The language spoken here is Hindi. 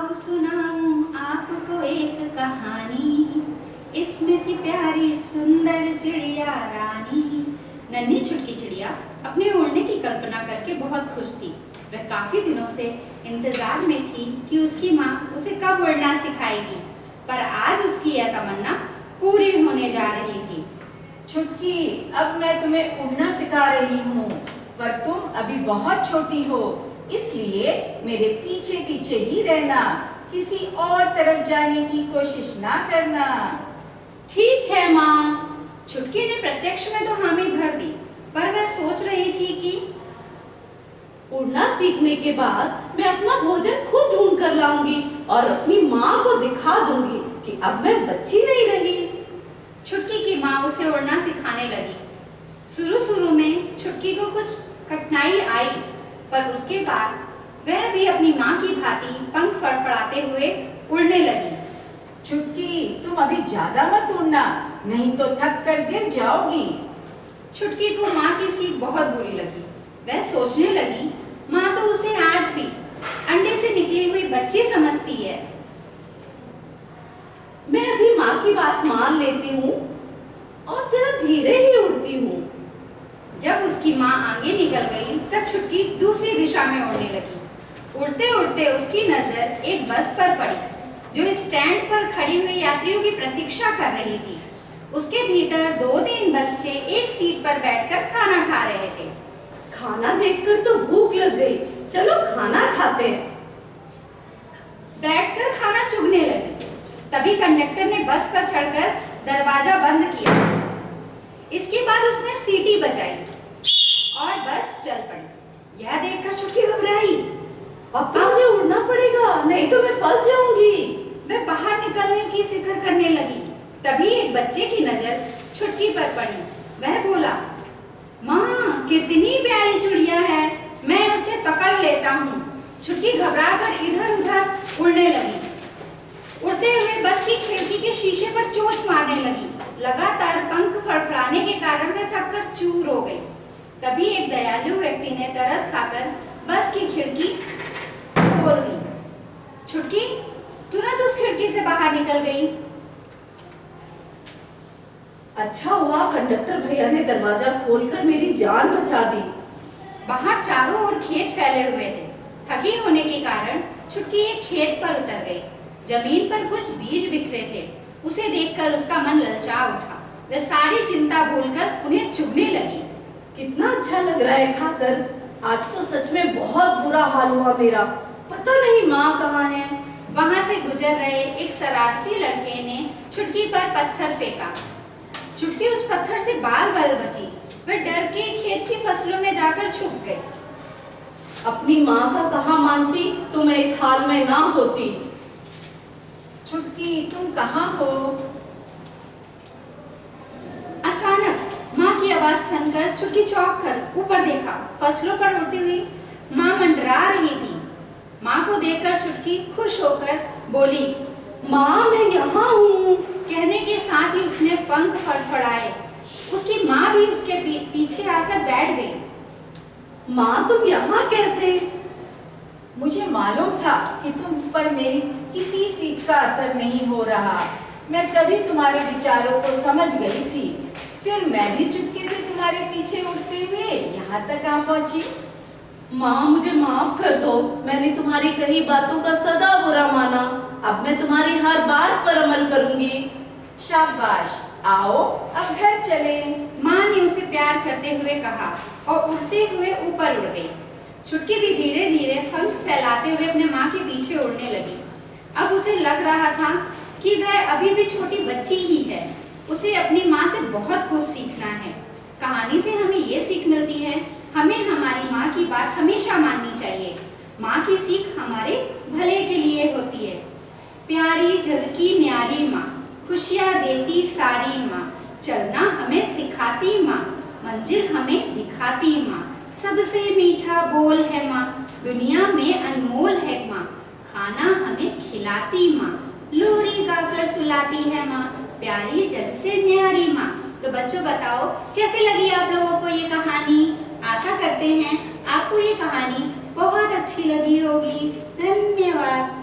आओ सुनाऊं आपको एक कहानी, इसमें थी प्यारी सुंदर चिड़िया रानी। नन्ही छुटकी चिड़िया अपने उड़ने की कल्पना करके बहुत खुश थी। वह काफी दिनों से इंतजार में थी कि उसकी माँ उसे कब उड़ना सिखाएगी, पर आज उसकी यह तमन्ना पूरी होने जा रही थी। छुटकी, अब मैं तुम्हें उड़ना सिखा रही हूँ, पर तुम अभी बहुत छोटी हो, इसलिए मेरे पीछे पीछे ही रहना, किसी और तरफ जाने की कोशिश ना करना। ठीक है माँ। छुटकी ने प्रत्यक्ष में तो हामी भर दी, पर वह सोच रही थी कि उड़ना सीखने के बाद मैं अपना भोजन खुद ढूंढ कर लाऊंगी और अपनी माँ को दिखा दूंगी कि अब मैं बच्ची नहीं रही। छुटकी की माँ उसे उड़ना सिखाने लगी। शुरू में छुटकी को कुछ कठिनाई आई, पर उसके बाद वह भी अपनी माँ की भांति पंख फड़फड़ाते हुए उड़ने लगी। छुटकी, तुम अभी ज्यादा मत उड़ना, नहीं तो थक कर गिर जाओगी। छुटकी को माँ की सीख बहुत बुरी लगी। वह सोचने लगी, माँ तो उसे आज भी अंडे से निकली हुई बच्ची समझती है। मैं अभी माँ की बात मान लेती हूँ और जरा धीरे ही उड़ती हूँ। जब उसकी माँ आगे निकल गई, तब छुटकी दूसरी दिशा में उड़ने लगी। उड़ते उड़ते उसकी नजर एक बस पर पड़ी, जो स्टैंड पर खड़ी हुई यात्रियों की प्रतीक्षा कर रही थी। उसके भीतर 2-3 बच्चे एक सीट पर बैठकर खाना खा रहे थे। खाना देखकर तो भूख लग गई, चलो खाना खाते हैं। बैठकर खाना चुगने लगी। तभी कंडक्टर ने बस पर चढ़कर दरवाजा बंद किया। इसके बाद उसने सीटी बजाई और बस चल पड़ी। यह देखकर छुटकी घबराई। अब तो मुझे उड़ना पड़ेगा, नहीं तो मैं फंस जाऊंगी। वह बाहर निकलने की फिक्र करने लगी। तभी एक बच्चे की नजर छुटकी पर पड़ी। वह बोला, माँ, कितनी प्यारी चिड़िया है, मैं उसे पकड़ लेता हूँ। छुटकी घबराकर इधर उधर उड़ने लगी। उड़ते हुए बस की खिड़की के शीशे पर चोंच मारने लगी। लगातार पंख फड़फड़ाने के कारण वह थककर चूर हो गई। तभी एक दयालु व्यक्ति ने तरस खाकर बस की खिड़की खोल दी। छुटकी तुरंत उस खिड़की से बाहर निकल गई। अच्छा हुआ कंडक्टर भैया ने दरवाजा खोलकर मेरी जान बचा दी। बाहर चारों ओर खेत फैले हुए थे। थकी होने के कारण छुटकी एक खेत पर उतर गई। जमीन पर कुछ बीज बिखरे थे। उसे देखकर उसका मन ललचा उठा। वह सारी चिंता भूलकर उन्हें चुगने लगी। कितना अच्छा लग रहा है खाकर। आज तो सच में बहुत बुरा हाल हुआ मेरा। पता नहीं माँ कहाँ है। वहां से गुजर रहे एक शरारती लड़के ने छुटकी पर पत्थर फेंका। छुटकी उस पत्थर से बाल बाल बची। वह डर के खेत की फसलों में जाकर छुप गई। अपनी माँ का कहा मानती तो मैं इस हाल में ना होती। छुटकी, तुम कहाँ हो? अचानक माँ की आवाज सुनकर छुटकी चौंक कर ऊपर देखा। फसलों पर उड़ती हुई माँ मंडरा रही थी। माँ को देखकर छुटकी खुश होकर बोली, माँ, मैं यहाँ हूँ। कहने के साथ ही उसने पंख फड़फड़ाए। उसकी माँ भी उसके पीछे आकर बैठ गई। माँ, तुम यहाँ कैसे? मुझे मालूम था कि तुम पर मेरी किसी सीख का असर नहीं हो रहा। मैं तभी तुम्हारे विचारों को समझ गई थी। फिर मैं भी चुपके से तुम्हारे पीछे उड़ते हुए यहाँ तक आ पहुंची। माँ, मुझे माफ कर दो। मैंने तुम्हारी कही बातों का सदा बुरा माना। अब मैं तुम्हारी हर बात पर अमल करूंगी। शाबाश, आओ अब घर चले। माँ ने उसे प्यार करते हुए कहा और उड़ते हुए ऊपर उड़ गई। छुटकी भी धीरे धीरे पंख फैलाते हुए अपने माँ के पीछे उड़ने लगी। अब उसे लग रहा था कि वह अभी भी छोटी बच्ची ही है। उसे अपनी माँ से बहुत कुछ सीखना है। कहानी से हमें ये सीख मिलती है, हमें हमारी माँ की बात हमेशा माननी चाहिए। माँ की सीख हमारे भले के लिए होती है। प्यारी जग की न्यारी माँ, खुशियाँ देती सारी माँ, चलना हमें सिखाती माँ, मंजिल हमें दिखाती माँ, सबसे मीठा बोल है माँ, दुनिया में अनमोल है माँ, खाना हमें खिलाती माँ, लोरी गाकर सुलाती है माँ, प्यारी जग से न्यारी माँ। तो बच्चों बताओ कैसे लगी आप लोगों को ये कहानी। आशा करते हैं आपको ये कहानी बहुत अच्छी लगी होगी। धन्यवाद।